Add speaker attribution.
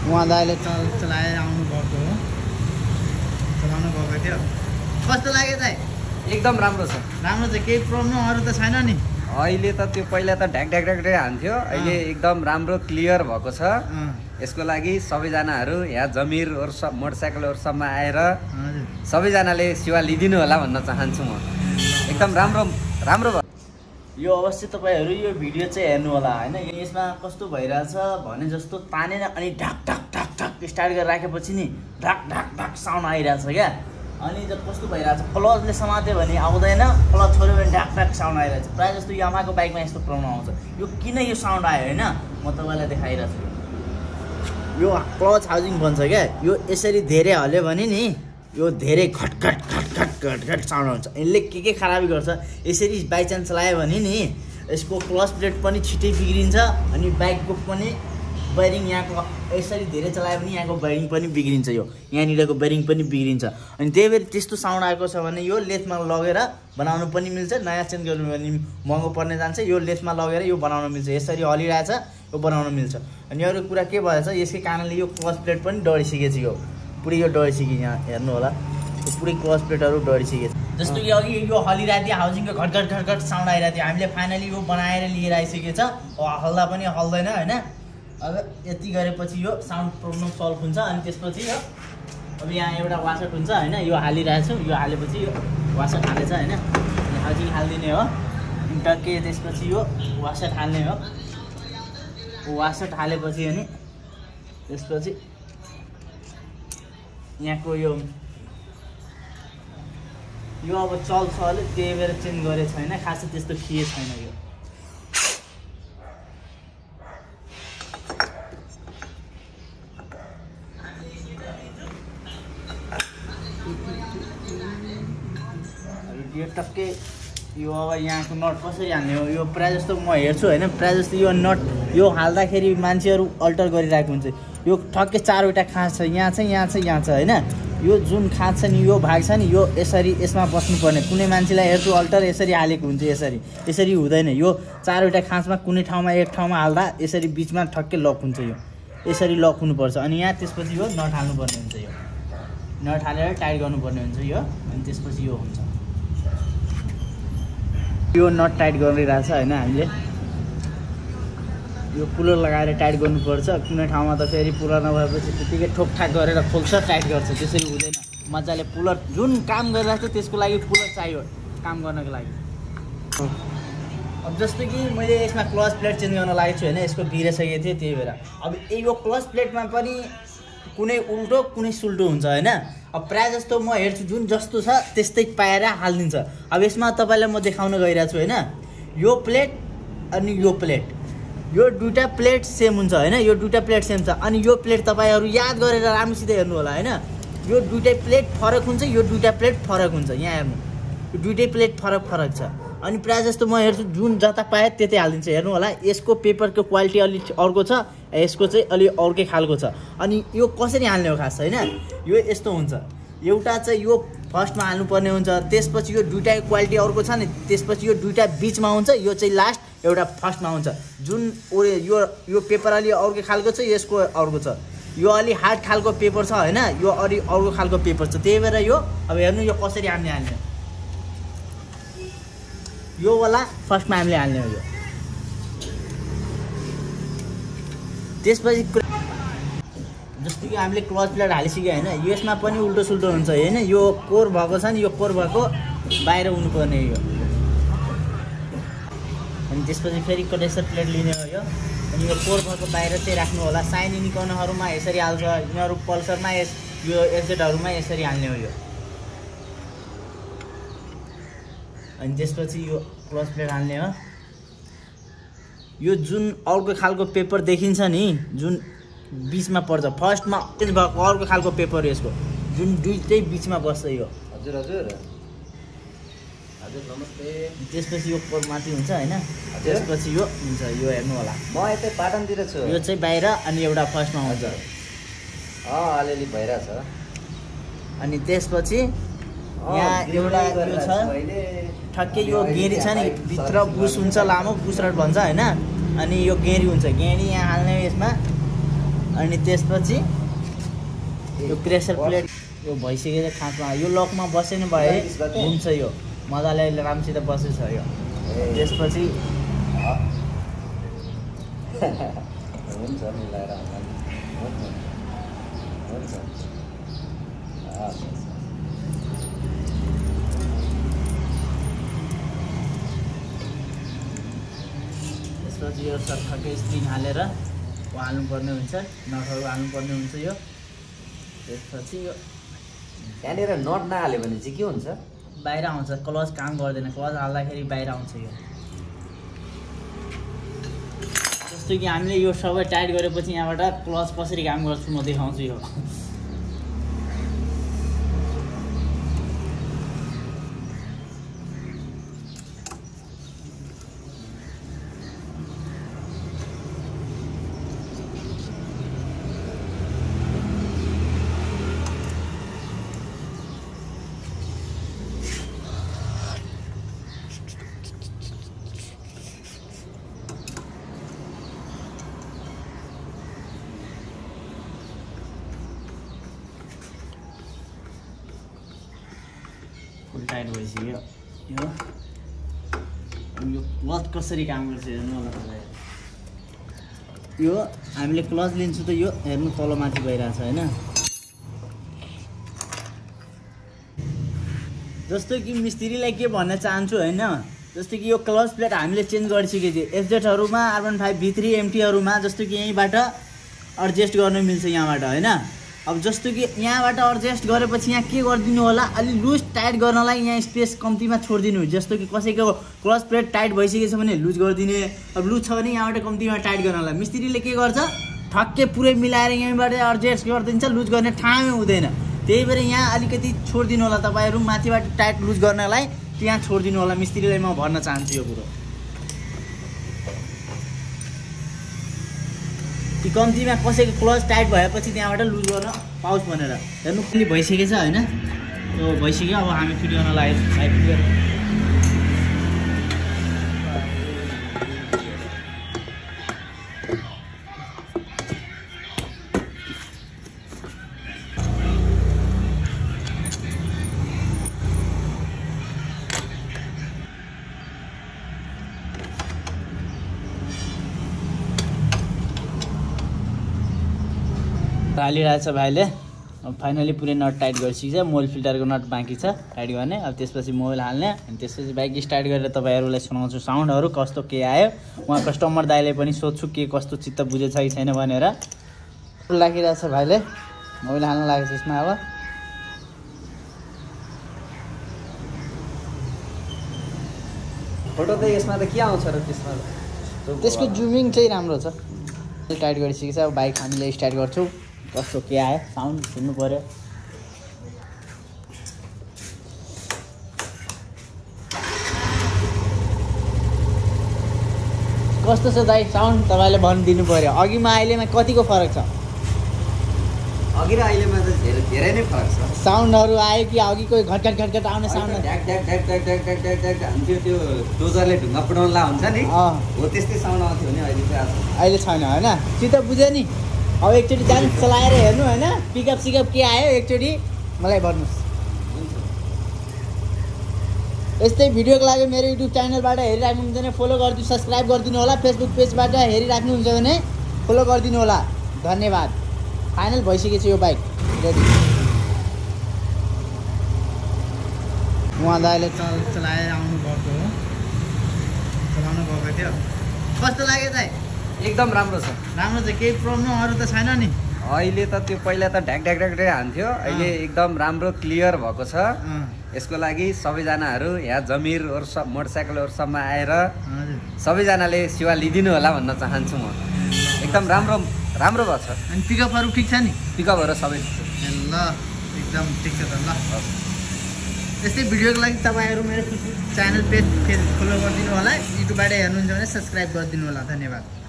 Speaker 1: उहाँ दाइले चलाएर आउनु भएको हो, चलाउनु गएको थियो। कस्तो लाग्यो दाइ?
Speaker 2: एकदम राम्रो छ।
Speaker 1: राम्रो छ, केही प्रब्लमहरू त छैन नि?
Speaker 2: अहिले त त्यो पहिला त ढ्याक ढ्याक ढ्याक ढ्याक हान्थ्यो, अहिले एकदम राम्रो क्लियर भएको छ। यसको लागि सबैजनाहरू यहाँ जमिरहरू सब मोटरसाइकलहरूसम्म आएर सबैजनाले सेवा लिदिनु होला भन्न चाहन्छु म। एकदम राम्रो राम्रो भयो।
Speaker 1: यो अवश्य तपाईँहरू यो भिडियो चाहिँ हेर्नु होला होइन। यसमा कस्तो भइरहेछ भने जस्तो तानेर अनि ढाक ढाक ढाक ढाक स्टार्ट गरेर राखेपछि नि ढाक ढाक ढाक साउन्ड आइरहेछ क्या। अनि जब कस्तो भइरहेछ, क्लचले समात्यो भने आउँदैन, क्लच छोड्यो भने ढाक ढाक साउन्ड आइरहेछ। प्रायः जस्तो यामाहाको बाइकमा यस्तो प्रब्लम आउँछ। यो किन यो साउन्ड आयो होइन, म तपाईँलाई देखाइरहेको छु। यो क्लच हाउजिङ भन्छ क्या, यो यसरी धेरै हल्यो भने नि यो धेरै खटखट खटखट खटखट साउन्ड आउँछ। यसले के खराबी गर्छ, यसरी बाइचान्स चलायो भने नि यसको क्लच प्लेट पनि छिट्टै बिग्रिन्छ अनि बाइकको पनि बेरिङ यहाँको यसरी धेरै चलायो भने यहाँको बेरिङ पनि बिग्रिन्छ। यो यहाँनिरको बेरिङ पनि बिग्रिन्छ। अनि त्यही भएर त्यस्तो साउन्ड आएको छ भने यो लेथमा लगेर बनाउनु पनि मिल्छ। नयाँ चेन्ज गर्नु भने महँगो पर्ने जान्छ, यो लेथमा लगेर यो बनाउनु मिल्छ। यसरी हलिरहेछ यो बनाउनु मिल्छ। अनि अरू कुरा के भएछ, यसकै कारणले यो क्लच प्लेट पनि डढिसकेछ। यो पुरै यो डढिसक्यो, यहाँ हेर्नु होला यो पुरै क्लच प्लेटहरू डढिसकेछ। जस्तो कि अघि यो हलिरहेको थियो, हाउजिङको घटघट घटघट साउन्ड आइरहेको थियो। हामीले फाइनली यो बनाएर लिएर आइसकेछ। हल्दा पनि हल्दैन होइन। अब यति गरेपछि यो साउन्ड प्रब्लम सल्भ हुन्छ। अनि त्यसपछि यो अब यहाँ एउटा वासट हुन्छ होइन, यो हालिरहेको छु। यो हालेपछि यो वासट हालेछ होइन, हाउजिङ हालिदिने हो टक्कै। त्यसपछि यो वासट हाल्ने हो। वासट हालेपछि अनि त्यसपछि यहाँको यो अब चल्छ अलिक, त्यही भएर चेन्ज गरेको छैन। खासै त्यस्तो के छैन। यो यो टक्कै यो अब यहाँको नट कसरी हाल्ने हो, यो प्रायः जस्तो म हेर्छु होइन। प्रायः जस्तो यो नट यो हाल्दाखेरि मान्छेहरू अल्टर गरिरहेको हुन्छ। यो ठक्कै 4वटा खाँच छ, यहाँ छ यहाँ छ यहाँ छ होइन। यो जुन खाँच छ नि यो भाग छ नि यो यसरी यसमा बस्नुपर्ने। कुनै मान्छेलाई हेर्छु अल्टर यसरी हालेको हुन्छ, यसरी हुँदैन। यो 4वटा खाँचमा कुनै ठाउँमा एक ठाउँमा हाल्दा यसरी बिचमा ठक्कै लक हुन्छ। यो यसरी लक हुनुपर्छ। अनि यहाँ त्यसपछि यो नट हाल्नुपर्ने हुन्छ। यो नट हालेर टाइट गर्नुपर्ने हुन्छ यो। अनि त्यसपछि यो हुन्छ। यो नट टाइट गरिरहेछ होइन हामीले। यो पुलर लगाएर टाइट गर्नुपर्छ। कुनै ठाउँमा त फेरि पुलर नभएपछि त्यतिकै ठोकठाक गरेर खोल्छ, टाइट गर्छ। त्यसरी हुँदैन। मजाले पुलर जुन काम गरिरहेको छ त्यसको लागि पुलर चाहियो काम गर्नको लागि। अब जस्तो कि मैले यसमा क्लच प्लेट चेन्ज गर्न लागेको छु होइन, यसको बिग्रिसकेको थियो। त्यही भएर अब यो क्लच प्लेटमा पनि कुनै उल्टो कुनै सुल्टो हुन्छ होइन। अब प्रायः जस्तो म हेर्छु जुन जस्तो छ त्यस्तै पाएर हालिदिन्छ। अब यसमा तपाईँलाई म देखाउन गइरहेको छु होइन। यो प्लेट अनि यो प्लेट, यो दुईवटा प्लेट सेम हुन्छ होइन। यो दुईवटा प्लेट सेम छ। अनि यो प्लेट तपाईँहरू याद गरेर राम्रोसित हेर्नु होला होइन। यो दुईवटै प्लेट फरक हुन्छ, यो दुईवटा प्लेट फरक हुन्छ। यहाँ हेर्नु यो दुईवटै प्लेट फरक फरक छ। अनि प्रायः जस्तो म हेर्छु जुन जता पाएँ त्यतै हालिदिन्छ। हेर्नु होला यसको पेपरको क्वालिटी अलिक अर्को छ, यसको चाहिँ अलि अर्कै खालको छ। अनि यो कसरी हाल्ने हो खास होइन। यो यस्तो हुन्छ, एउटा चाहिँ यो फर्स्टमा हाल्नुपर्ने हुन्छ, त्यसपछि यो दुईवटा क्वालिटी अर्को छ नि, त्यसपछि यो दुईवटा बिचमा हुन्छ, यो चाहिँ लास्ट एउटा फर्स्टमा हुन्छ। जुन यो पेपर अलि अर्कै खालको छ, यसको अर्को छ। यो अलि हार्ड खालको पेपर छ होइन, यो अलि अर्को खालको पेपर छ। त्यही भएर यो अब हेर्नु यो कसरी हामीले हाल्ने, यो वाला फर्स्टमा हामीले हाल्ने हो। यो त्यसपछि जस्तो कि हामीले क्लच प्लेट हालिसक्यो होइन, यसमा पनि उल्टो सुल्टो हुन्छ होइन। यो कोर भएको छ नि, यो कोर भएको बाहिर हुनुपर्ने यो। अनि त्यसपछि फेरि कन्डेन्सर प्लेट लिने हो यो। अनि यो कोर भएको बाहिर चाहिँ राख्नु होला। साइन युनिकर्नहरूमा यसरी हाल्छ, यिनीहरू पल्सरमा यो एफजेडहरूमा यसरी हाल्ने हो यो। अनि त्यसपछि यो क्लच प्लेट हाल्ने हो। यो जुन अर्को खालको पेपर देखिन्छ नि, जुन बिचमा पर्छ फर्स्टमा चेन्ज भएको अर्को खालको पेपर यसको, जुन दुईटै बिचमा बस्छ यो।
Speaker 2: हजुर हजुर हजुर नमस्ते।
Speaker 1: त्यसपछि यो कोर माथि हुन्छ होइन, त्यसपछि यो हुन्छ। यो हेर्नु होला,
Speaker 2: म यतै पाटनतिर छु।
Speaker 1: यो चाहिँ बाहिर अनि एउटा फर्स्टमा हुन्छ।
Speaker 2: अलिअलि भइरहेछ।
Speaker 1: अनि त्यसपछि यहाँ एउटा यो छ ठक्कै यो गेरी छ नि, भित्र बुस हुन्छ, लामो बुस रड भन्छ होइन। अनि यो गेरी हुन्छ, गेरी यहाँ हाल्ने यसमा। अनि त्यसपछि यो प्रेसर प्लेट यो भइसकेर खाँचमा यो लकमा बसेन भए घुम्छ यो मजाले अहिले राम्रोसित बसेछ यो त्यसपछि
Speaker 2: हुन्छ मिलाएर हुन्छ
Speaker 1: त्यसपछि यो सर्टकै स्प्रिङ हालेर हाल्नुपर्ने हुन्छ नटहरू हाल्नुपर्ने हुन्छ यो त्यसपछि यो
Speaker 2: त्यहाँनिर नट नहाल्यो भने चाहिँ के हुन्छ
Speaker 1: बाहिर आउँछ क्लच काम गर्दैन क्लच हाल्दाखेरि बाहिर आउँछ यो जस्तो कि हामीले यो सबै टाइट गरेपछि यहाँबाट क्लच कसरी काम गर्छु म देखाउँछु यो फुल टाइट भइसक्यो यो क्लच कसरी काम गर्छ हेर्नु होला तपाईँ यो हामीले क्लच लिन्छु त यो हेर्नु तल माथि भइरहेछ होइन जस्तो कि मिस्त्रीलाई के भन्न चाहन्छु होइन जस्तो कि यो क्लच प्लेट हामीले चेन्ज गरिसकेको थियो एफजेडहरूमा R15 V3 MT-हरूमा जस्तो कि यहीँबाट एडजस्ट गर्न मिल्छ यहाँबाट होइन अब जस्तो कि यहाँबाट एडजस्ट गरेपछि यहाँ के गरिदिनु होला अलि लुज टाइट गर्नलाई यहाँ स्पेस कम्तीमा छोडिदिनु जस्तो कि कसैको क्लच प्लेट टाइट भइसकेको छ भने लुज गरिदिने अब लुज छ भने यहाँबाट कम्तीमा टाइट गर्नलाई मिस्त्रीले के गर्छ ठक्कै पुरै मिलाएर यहीँबाट एडजस्ट गरिदिन्छ लुज गर्ने ठाउँमै हुँदैन त्यही भएर यहाँ अलिकति छोडिदिनु होला तपाईँहरू माथिबाट टाइट लुज गर्नलाई त्यहाँ छोडिदिनु होला मिस्त्रीलाई म भन्न चाहन्छु यो कुरो कि कम्तीमा कसैको क्लच टाइट भएपछि त्यहाँबाट लुज गर्न पाओस् भनेर हेर्नु पनि भइसकेछ होइन यो भइसक्यो अब हामी फिट गर्न लागेको साइड फिट गरेर हालिरहेको छ भाइले अब फाइनली पुरै नट टाइट गरिसकेको छ मोबाइल फिल्टरको नट बाँकी छ टाइट गर्ने अब त्यसपछि मोबाइल हाल्ने अनि त्यसपछि बाइक स्टार्ट गरेर तपाईँहरूलाई सुनाउँछु साउन्डहरू कस्तो के आयो उहाँ कस्टमर दाइले पनि सोध्छु के कस्तो चित्त बुझेछ कि छैन भनेर लागिरहेछ भाइले मोबाइल हाल्न लागेको छ यसमा अब
Speaker 2: फोटो त यसमा त के आउँछ र त्यसमा
Speaker 1: त्यसको जुमिङ चाहिँ राम्रो छ टाइट गरिसकेको छ अब बाइक हामीले स्टार्ट गर्छौँ कस्तो के आयो साउन्ड सुन्नु पऱ्यो कस्तो छ दाइ साउन्ड तपाईँले भनिदिनु पऱ्यो अघिमा अहिलेमा कतिको फरक छ
Speaker 2: अघि र अहिलेमा त धेरै नै फरक छ
Speaker 1: साउन्डहरू आयो कि अघिको घटघट घटघट आउने साउन्ड
Speaker 2: ढ्याक ढ्याक ढ्याक ढ्याक ढ्याक ढ्याक ढ्याक ढ्याक हुन्थ्यो त्यो डोजरले ढुङ्गा पुडाउनला हुन्छ नि हो त्यस्तै साउन्ड आउँथ्यो भने अहिले चाहिँ
Speaker 1: अहिले छैन होइन चित्त बुझ्यो नि अब एकचोटि जान चलाएर हेर्नु होइन पिकअप सिकअप के आयो एकचोटि मलाई भन्नुहोस् यस्तै भिडियोको लागि मेरो युट्युब च्यानलबाट हेरिराख्नुहुन्छ भने फलो गरिदिनु सब्सक्राइब गरिदिनु होला फेसबुक पेजबाट हेरिराख्नुहुन्छ भने फलो गरिदिनु होला धन्यवाद फाइनल भइसकेको छ यो बाइक रेडी उहाँ दाइले चलाएर आउनु भएको हो चलाउनु गएको थियो कस्तो लाग्यो दाइ
Speaker 2: एकदम राम्रो छ
Speaker 1: केही प्रब्लमहरू त छैन नि
Speaker 2: अहिले त त्यो पहिला त ढ्याक ढ्याक ढ्याक ढ्याक हान्थ्यो अहिले एकदम राम्रो क्लियर भएको छ यसको लागि सबैजनाहरू यहाँ जमिरहरू सब मोटरसाइकलहरूसम्म आएर सबैजनाले सेवा लिइदिनु होला भन्न चाहन्छु म एकदम राम्रो भएको छ
Speaker 1: अनि पिकअपहरू ठिक छ नि
Speaker 2: पिकअपहरू सबै
Speaker 1: ल एकदम ठिक छ त ल यस्तै भिडियोको लागि तपाईँहरू मेरो च्यानल पेज फलो गरिदिनु होला युट्युबबाट हेर्नुहुन्छ भने सब्सक्राइब गरिदिनु होला धन्यवाद